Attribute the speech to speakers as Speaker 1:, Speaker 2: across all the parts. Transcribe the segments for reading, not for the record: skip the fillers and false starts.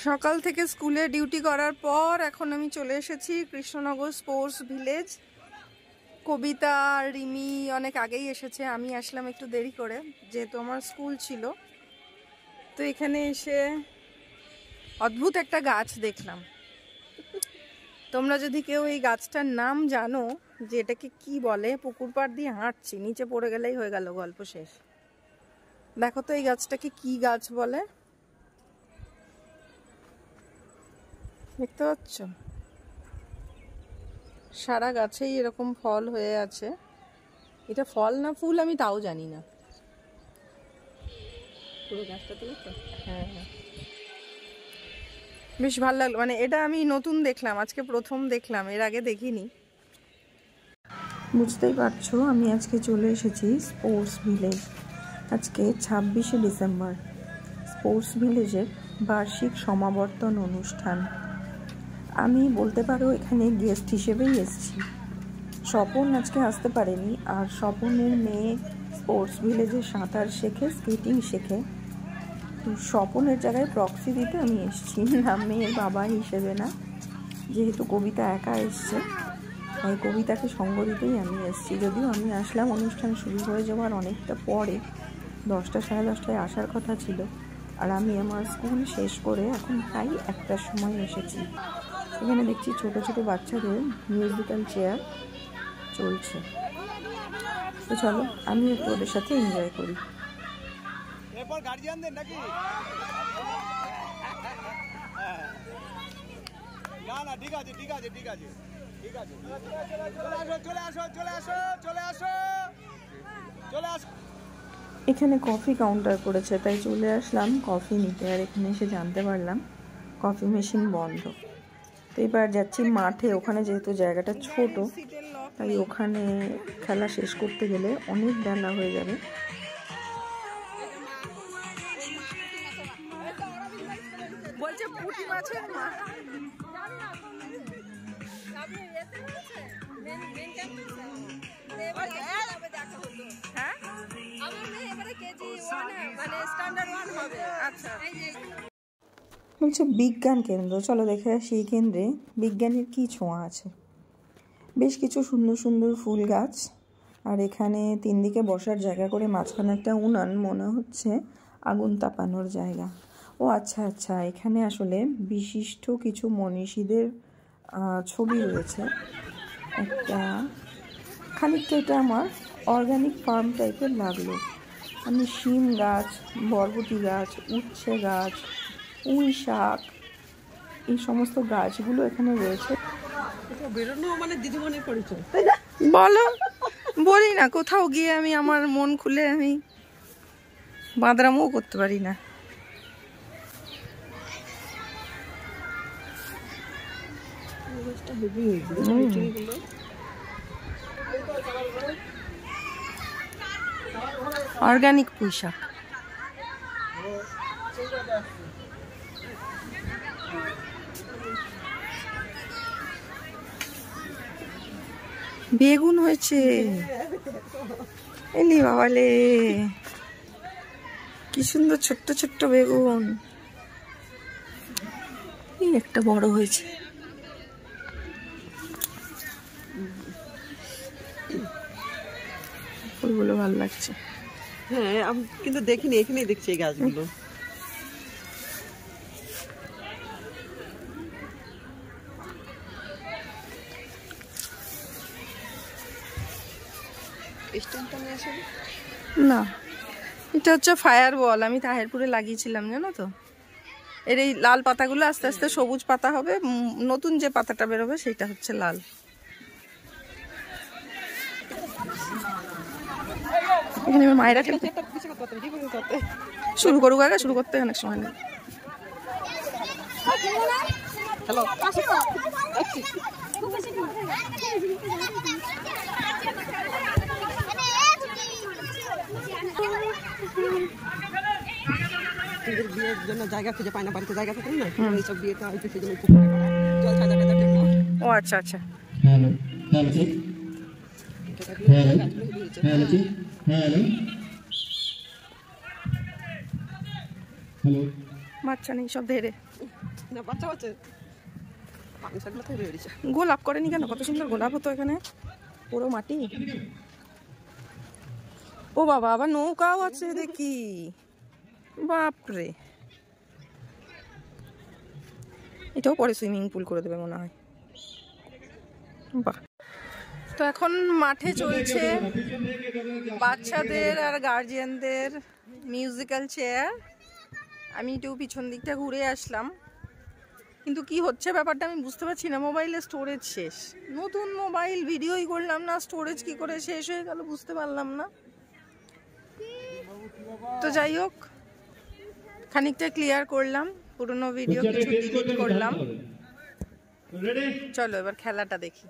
Speaker 1: সকাল থেকে স্কুলে ডিউটি করার পর এখন আমি চলে এসেছি কৃষ্ণনগর স্পোর্টস ভিলেজ। কবিতা আর রিমি অনেক আগেই এসেছে, আমি আসলাম একটু দেরি করে যেহেতু আমার স্কুল ছিল। তো এখানে এসে অদ্ভুত একটা গাছ দেখলাম। তোমরা যদি কেউ এই গাছটার নাম জানো যে এটাকে কি বলে, পুকুর পাড় দিয়ে হাঁটছি, নিচে পড়ে গেলেই হয়ে গেল, গল্প শেষ। দেখো তো এই গাছটাকে কি গাছ বলে, দেখতে পাচ্ছ? সারা গাছেই এরকম ফল হয়ে আছে। এটা ফল না ফুল আমি তাও জানি না। পুরো গাছটা তো হ্যাঁ, বেশ ভালো লাগলো। মানে এটা আমি নতুন দেখলাম, আজকে প্রথম দেখলাম, এর আগে দেখিনি। বুঝতেই পারছো আমি আজকে চলে এসেছি স্পোর্টস ভিলেজ। আজকে 26শে ডিসেম্বর, স্পোর্টস ভিলেজের বার্ষিক সমাবর্তন অনুষ্ঠান। আমি বলতে পারো এখানে গেস্ট হিসেবেই এসেছি। স্বপন আজকে আসতে পারেনি, আর স্বপনের মেয়ে স্পোর্টস ভিলেজে সাঁতার শেখে, স্কেটিং শেখে। তো স্বপনের জায়গায় প্রক্সি দিতে আমি এসেছি, না মেয়ের বাবা হিসেবে না। যেহেতু কবিতা একা এসছে তাই কবিতাকে সঙ্গ দিতেই আমি এসেছি। যদিও আমি আসলাম অনুষ্ঠান শুরু হয়ে যাওয়ার অনেকটা পরে, 10টা সাড়ে 10টায় আসার কথা ছিল। আর আমি আমার স্কুল শেষ করে এখন প্রায় 1টার সময় এসেছি। এখানে দেখছি ছোট ছোট বাচ্চাদের মিউজিক্যাল চেয়ার চলছে। তো চলো আমি একটু ওদের সাথে এনজয় করি। এখানে কফি কাউন্টার করেছে, তাই চলে আসলাম কফি নিতে। আর এখানে এসে জানতে পারলাম কফি মেশিন বন্ধ। তো এবার যাচ্ছি মাঠে, ওখানে যেহেতু জায়গাটা ছোট তাই ওখানে খেলা শেষ করতে গেলে অনেক বেলা হয়ে যাবে। বলছে পুঁটি মাছের বলছে বিজ্ঞান কেন্দ্র, চলো দেখে আসি এই কেন্দ্রে বিজ্ঞানের কি ছোঁয়া আছে। বেশ কিছু সুন্দর সুন্দর ফুল গাছ, আর এখানে 3 দিকে বসার জায়গা করে মাঝখানে একটা উনান, মনে হচ্ছে আগুন তাপানোর জায়গা। ও আচ্ছা আচ্ছা, এখানে আসলে বিশিষ্ট কিছু মনীষীদের ছবি রয়েছে। একটা খানিকটা এটা আমার অর্গানিক ফার্ম টাইপের লাগলো। আমি শিম গাছ, বরবটি গাছ, উচ্ছে গাছ, পুঁই শাক, এই সমস্ত গাছগুলো এখানে রয়েছে। মানে দিদিমণির পরিচয় বলো, বলি না কোথাও গিয়ে আমি আমার মন খুলে আমি বাঁদরামও করতে পারি না। অর্গানিক পুঁই শাক। বেগুন হয়েছে, এলি বাবালে কি সুন্দর ছোট্ট ছোট্ট বেগুন। এই একটা বড় হয়েছে। ফুলগুলো ভালো লাগছে।
Speaker 2: হ্যাঁ, আমি কিন্তু দেখিনি, এখানেই দেখছি এই গাছগুলো।
Speaker 1: না, এটা হচ্ছে ফায়ার বল, আমি তাহেরপুরে লাগিয়েছিলাম, জানো তো। এর এই লাল পাতাগুলো আস্তে আস্তে সবুজ পাতা হবে, নতুন যে পাতাটা বেরোবে সেটা হচ্ছে লাল। এখানে মায়েরা শুরু করুক, আগে শুরু করতে অনেক সময় নেই।
Speaker 2: বিয়ের জন্য জায়গা খুঁজে পায় না, বাড়িতে জায়গা থাকে না, এইসব বিয়েতে হয়তো সেজন্য
Speaker 1: ও আচ্ছা আচ্ছা। বাচ্চা নেই, সব ধেরে
Speaker 2: না বাচ্চা বাচ্চা পানি শাকগুলো থেকে বেরিয়েছে।
Speaker 1: গোলাপ করেনি কেন? কত সুন্দর গোলাপ হতো এখানে, পুরো মাটি। ও বাবা, আবার নৌকাও আছে দেখি, বাপরে। এটাও পরে সুইমিং পুল করে দেবে মনে হয়। বাহ। তো এখন মাঠে চলছে বাচ্চাদের আর গার্জিয়ানদের মিউজিক্যাল চেয়ার। আমি একটু পিছন দিকটা ঘুরে আসলাম, কিন্তু কি হচ্ছে ব্যাপারটা আমি বুঝতে পারছি না। মোবাইলে স্টোরেজ শেষ, নতুন মোবাইল, ভিডিওই করলাম না, স্টোরেজ কি করে শেষ হয়ে গেল বুঝতে পারলাম না। তো যাই হোক, খানিকটা ক্লিয়ার করলাম, পুরনো ভিডিও কিছু ডিলিট করলাম। চলো এবার খেলাটা দেখি।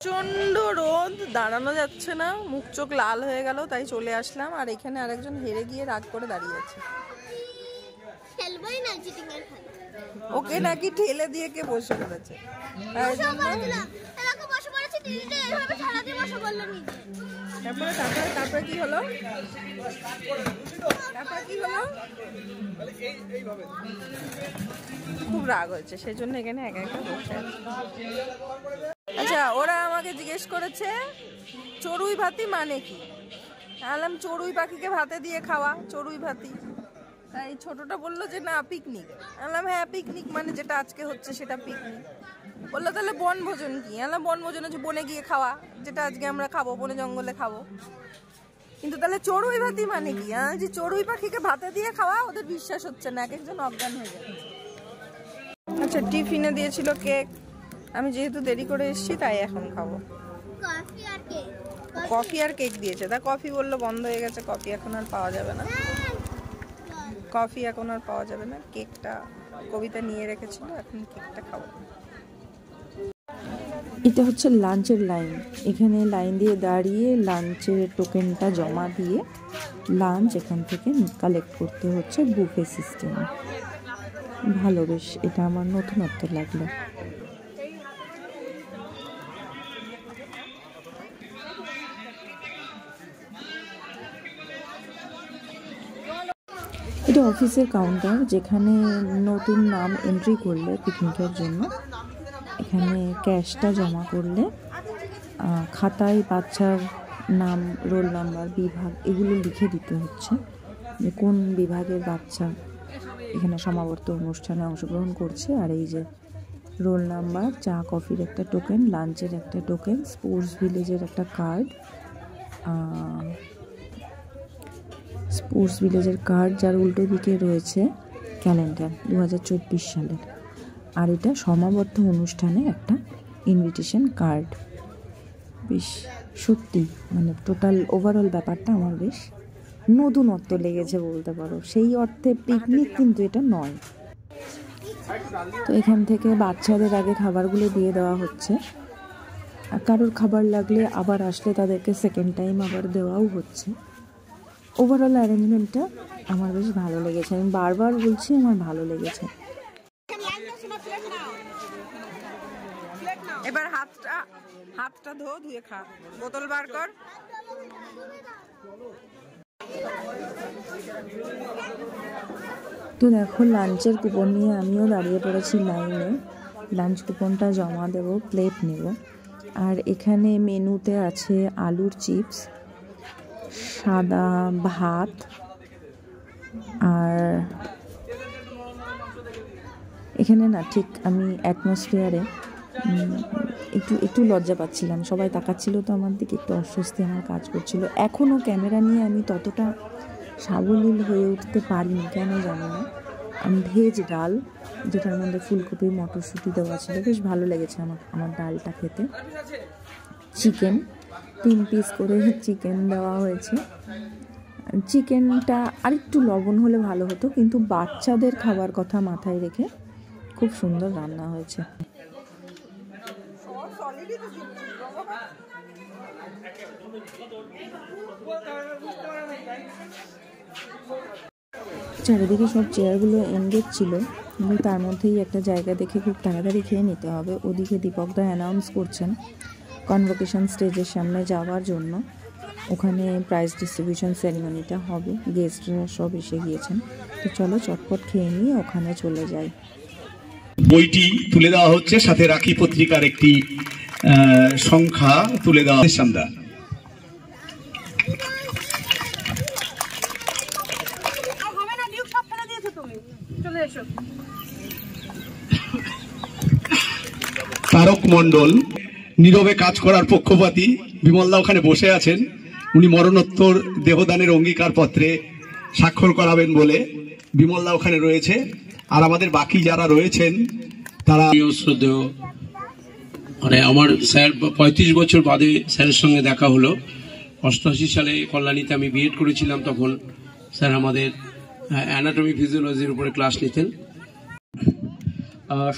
Speaker 1: প্রচন্ড রোদ, দাঁড়ানো যাচ্ছে না, মুখ চোখ লাল হয়ে গেল, তাই চলে আসলাম। আর এখানে আরেকজন হেরে গিয়ে রাগ করে দাঁড়িয়ে আছে। ওকে নাকি ঠেলে দিয়ে কে বসে পড়েছে। তারপরে কি হলো? খুব রাগ হয়েছে, সেই জন্য এখানে একা একা বসে আছে। আচ্ছা, ওরা আমাকে জিজ্ঞেস করেছে চড়ুই ভাতি মানে কি। বললাম চড়ুই পাখিকে ভাতে দিয়ে খাওয়া, চড়ুই ভাতি। তাই ছোটটা বললো যে না পিকনিক। বললাম হ্যাঁ পিকনিক মানে যেটা আজকে হচ্ছে সেটা পিকনিক। বললো তাহলে বনভোজন কি? বললাম বনভোজন হচ্ছে বনে গিয়ে খাওয়া, যেটা আজকে আমরা খাবো, বনে জঙ্গলে খাবো। কিন্তু তাহলে চড়ুই ভাতি মানে কি? যে চড়ুই পাখিকে ভাতে দিয়ে খাওয়া। ওদের বিশ্বাস হচ্ছে না, এক একজন অজ্ঞান হয়ে যাচ্ছে। আচ্ছা, টিফিনে দিয়েছিল কেক, আমি যেহেতু দেরি করে এসেছি তাই এখন খাবো। কফি আর কেক দিয়েছে। তা কফি বললো বন্ধ হয়ে গেছে, কফি এখন আর পাওয়া যাবে না। কেকটা কবিতা নিয়ে রেখেছিল, এখন কেকটা খাবো। এটা হচ্ছে লাঞ্চের লাইন। এখানে লাইন দিয়ে দাঁড়িয়ে লাঞ্চের টোকেনটা জমা দিয়ে লাঞ্চ এখান থেকে কালেক্ট করতে হচ্ছে বুফে সিস্টেমে। ভালো, বেশ, এটা আমার নতুনত্ব লাগলো। এটা অফিসের কাউন্টার, যেখানে নতুন নাম এন্ট্রি করলে পিকনিকের জন্য এখানে ক্যাশটা জমা করলে খাতায় বাচ্চার নাম, রোল নাম্বার, বিভাগ এগুলো লিখে দিতে হচ্ছে যে কোন বিভাগের বাচ্চা এখানে সমাবর্তন অনুষ্ঠানে অংশগ্রহণ করছে। আর এই যে রোল নাম্বার, চা কফির একটা টোকেন, লাঞ্চের একটা টোকেন, স্পোর্টস ভিলেজের একটা কার্ড, যার উল্টো দিকে রয়েছে ক্যালেন্ডার 2024 সালের। আর এটা সমাবর্তন অনুষ্ঠানে একটা ইনভিটেশন কার্ড। বেশ, সত্যি মানে টোটাল ওভারঅল ব্যাপারটা আমার বেশ নতুনত্ব লেগেছে বলতে পারো। সেই অর্থে পিকনিক কিন্তু এটা নয়। তো এখান থেকে বাচ্চাদের আগে খাবারগুলো দিয়ে দেওয়া হচ্ছে, আর কারোর খাবার লাগলে আবার আসলে তাদেরকে সেকেন্ড টাইম আবার দেওয়াও হচ্ছে। ওভারঅল অ্যারেঞ্জমেন্টটা আমার বেশ ভালো লেগেছে, আমি বারবার বলছি আমার ভালো লেগেছে। এবার হাতটা ধুয়ে খা, বোতল বার কর। তো দেখো, লাঞ্চের কুপন নিয়ে আমিও দাঁড়িয়ে পড়েছি লাইনে। লাঞ্চ কুপনটা জমা দেব, প্লেট নেব। আর এখানে মেনুতে আছে আলুর চিপস, সাদা ভাত, আর এখানে না ঠিক আমি অ্যাটমসফিয়ারে একটু লজ্জা পাচ্ছিলাম, সবাই তাকাচ্ছিল তো আমার দিকে, একটু অস্বস্তি আমার কাজ করছিল। এখনও ক্যামেরা নিয়ে আমি ততটা সাবলীল হয়ে উঠতে পারিনি, কেন জানি না। ভেজ ডাল, যেটার মধ্যে ফুলকপি মটরশুঁটি দেওয়া ছিল, বেশ ভালো লেগেছে আমার ডালটা খেতে। চিকেন 3 পিস করে চিকেন দেওয়া হয়েছে। চিকেনটা আরেকটু লবণ হলে ভালো হতো, কিন্তু বাচ্চাদের খাবার কথা মাথায় রেখে খুব সুন্দর রান্না হয়েছে। চারিদিকে সব চেয়ারগুলো এনগেজ ছিল, কিন্তু তার মধ্যেই একটা জায়গা দেখে খুব তাড়াতাড়ি খেয়ে নিতে হবে। ওদিকে দীপকদা অ্যানাউন্স করছেন কনভোকেশন স্টেজের সামনে যাওয়ার জন্য। ওখানে প্রাইজ ডিস্ট্রিবিউশন সেরিমনিটা হবে, গেস্টরা সব এসে গিয়েছেন। তো চলো চটপট খেয়ে নিয়ে ওখানে চলে যাই।
Speaker 3: বইটি তুলে দেওয়া হচ্ছে, সাথে রাখি পত্রিকার একটি সংখ্যা তুলে দেওয়া আমরা। তারক মণ্ডল নীরবে কাজ করার পক্ষপাতী, বিমলদা ওখানে বসে আছেন। উনি মরণোত্তর দেহদানের অঙ্গীকার পত্রে স্বাক্ষর করাবেন বলে বিমলদা ওখানে রয়েছে। আর আমাদের বাকি যারা রয়েছেন তারা
Speaker 4: মানে আমার স্যার 35 বছর বাদে স্যারের সঙ্গে দেখা হলো। 88 সালে কল্যাণীতে আমি বিএড করেছিলাম, তখন স্যার আমাদের অ্যানাটমি ফিজিওলজির উপরে ক্লাস নিতেন।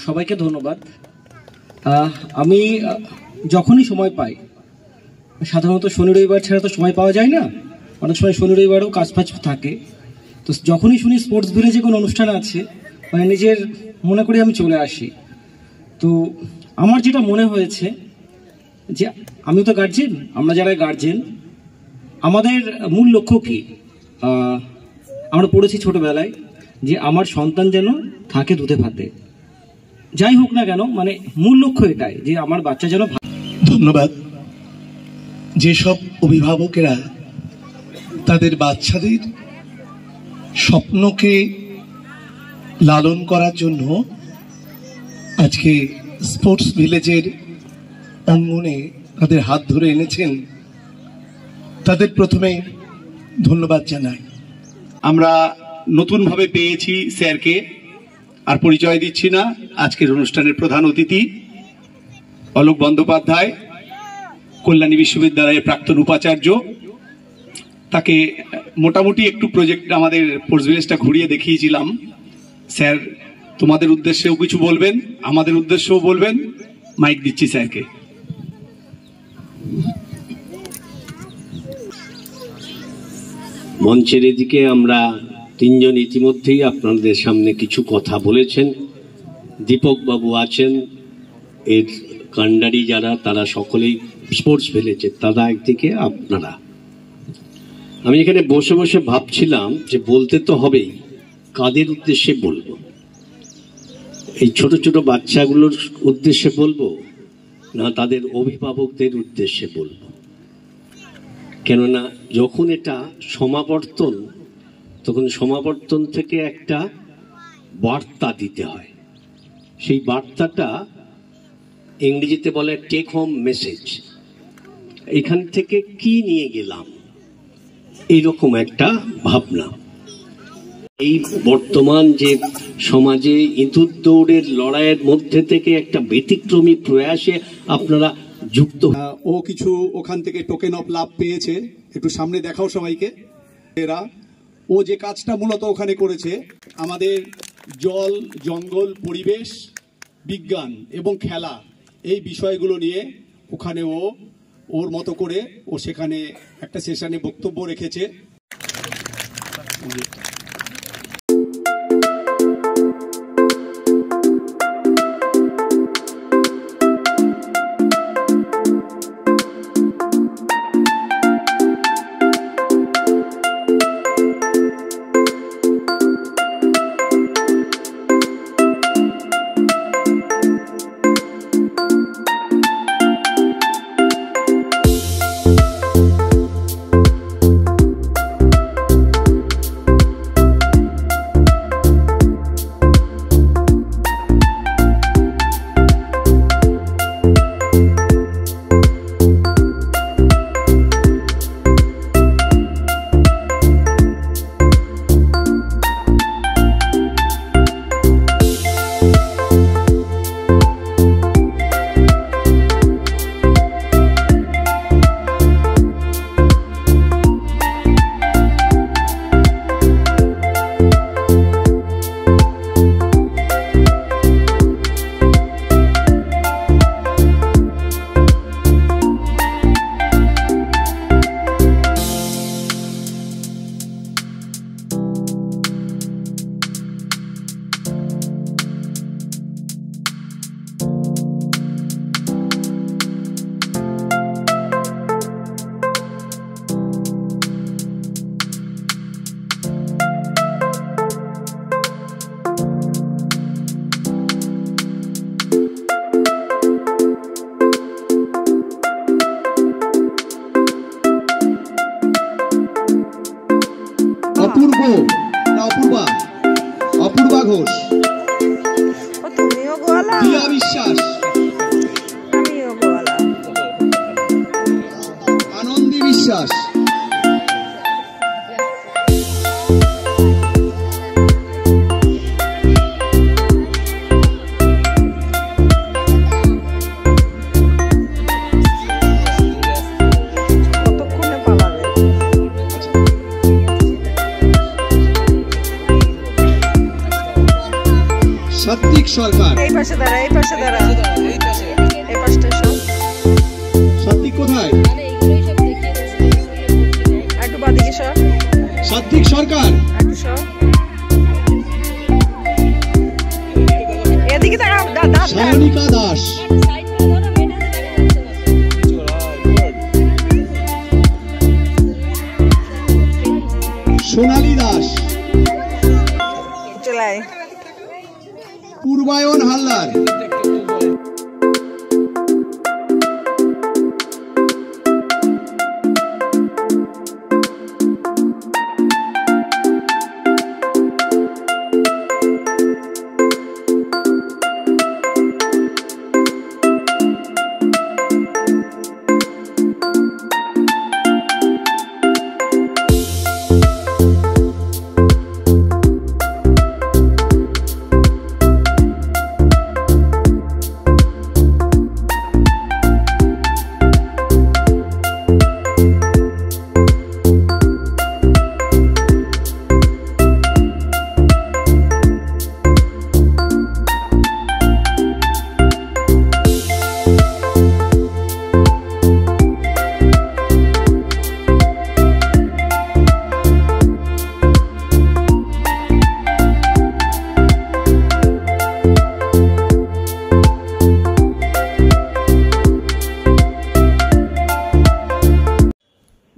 Speaker 5: সবাইকে ধন্যবাদ। আমি যখনই সময় পাই, সাধারণত শনি রবিবার ছাড়া তো সময় পাওয়া যায় না, অনেক সময় শনি রবিবারও কাজ ফাজ থাকে, তো যখনই শুনি স্পোর্টস ভিলেজে কোনো অনুষ্ঠান আছে, মানে নিজের মনে করি আমি চলে আসি। তো আমার যেটা মনে হয়েছে যে আমি তো গার্জেন, আমরা যারা গার্জেন, আমাদের মূল লক্ষ্য কি? আমরা পড়েছি ছোটবেলায় যে আমার সন্তান যেন থাকে দুধে ভাতে, যাই হোক না কেন, মানে মূল লক্ষ্য এটাই যে আমার বাচ্চা যেন।
Speaker 3: ধন্যবাদ। যেসব অভিভাবকেরা তাদের বাচ্চাদের স্বপ্নকে লালন করার জন্য আজকে স্পোর্টস ভিলেজের অঙ্গনে তাদের হাত ধরে এনেছেন, তাদের প্রথমে ধন্যবাদ জানাই। আমরা নতুনভাবে পেয়েছি স্যারকে, আর পরিচয় দিচ্ছি না। আজকের অনুষ্ঠানের প্রধান অতিথি অলোক বন্দ্যোপাধ্যায়, কল্যাণী বিশ্ববিদ্যালয়ের প্রাক্তন উপাচার্য। তাকে মোটামুটি একটু প্রজেক্ট আমাদের স্পোর্টস ভিলেজটা ঘুরিয়ে দেখিয়েছিলাম। স্যার তোমাদের উদ্দেশ্যেও কিছু বলবেন, আমাদের উদ্দেশ্যেও বলবেন। মাইক দিচ্ছি স্যারকে।
Speaker 4: মঞ্চের এদিকে আমরা তিনজন ইতিমধ্যেই আপনাদের সামনে কিছু কথা বলেছেন। দীপক বাবু আছেন, এর কান্ডারি যারা তারা সকলেই স্পোর্টস ভিলেজের, তারা একদিকে আপনারা। আমি এখানে বসে বসে ভাবছিলাম যে বলতে তো হবেই, কাদের উদ্দেশ্যে বলবো? এই ছোট ছোট বাচ্চাগুলোর উদ্দেশ্যে বলবো না তাদের অভিভাবকদের উদ্দেশ্যে বলবো? কেননা যখন এটা সমাবর্তন, তখন সমাবর্তন থেকে একটা বার্তা দিতে হয়। সেই বার্তাটা ইংরেজিতে বলে টেক হোম মেসেজ। এখান থেকে কি নিয়ে গেলাম, এইরকম একটা ভাবনা। এই বর্তমান যে সমাজে ইঁদুর দৌড়ের লড়াইয়ের মধ্যে থেকে একটা ব্যতিক্রমী প্রয়াসে আপনারা যুক্ত।
Speaker 3: ও কিছু ওখান থেকে টোকেন অফ লাভ পেয়েছে, একটু সামনে দেখাও সবাইকে। এরা ও যে কাজটা মূলত ওখানে করেছে, আমাদের জল, জঙ্গল, পরিবেশ, বিজ্ঞান এবং খেলা, এই বিষয়গুলো নিয়ে ওখানে ওর মতো করে ও সেখানে একটা সেশনে বক্তব্য রেখেছে। অপূর্ব না অপূর্বা? অপূর্বা ঘোষ।
Speaker 1: তুমিও গোয়ালা?
Speaker 3: দিয়া বিশ্বাস।
Speaker 1: আমিও গোয়ালা।
Speaker 3: আনন্দী বিশ্বাস। সাত্বিক সরকার।
Speaker 1: এই পাশে দাঁড়া, এই পাশে দাঁড়া, এই পাশটা সব।
Speaker 3: সাত্বিক কোথায়?
Speaker 1: একটু বাদিকে সর।
Speaker 3: সাত্বিক সরকার।
Speaker 1: একটু সর। এদিকে দাঁড়া।
Speaker 3: সায়নিকা দাস। সোনালী দাস।
Speaker 1: চলাই।
Speaker 3: পূর্বায়ন হালদার।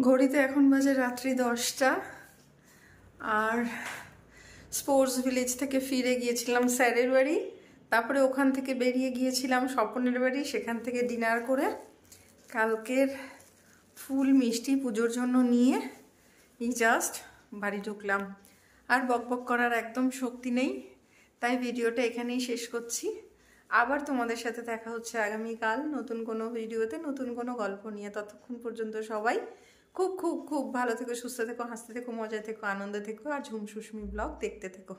Speaker 1: ঘড়িতে এখন বাজে রাত্রি 10টা। আর স্পোর্টস ভিলেজ থেকে ফিরে গিয়েছিলাম স্যারের বাড়ি, তারপরে ওখান থেকে বেরিয়ে গিয়েছিলাম স্বপনের বাড়ি, সেখান থেকে ডিনার করে কালকের ফুল মিষ্টি পুজোর জন্য নিয়ে এই জাস্ট বাড়ি ঢুকলাম। আর বকবক করার একদম শক্তি নেই, তাই ভিডিওটা এখানেই শেষ করছি। আবার তোমাদের সাথে দেখা হচ্ছে আগামীকাল নতুন কোনো ভিডিওতে, নতুন কোনো গল্প নিয়ে। ততক্ষণ পর্যন্ত সবাই খুব খুব খুব ভালো থেকো, সুস্থ থেকো, হাসতে থেকো, মজায় থেকো, আনন্দে থেকো, আর ঝুম সুস্মি ব্লগ দেখতে থেকো।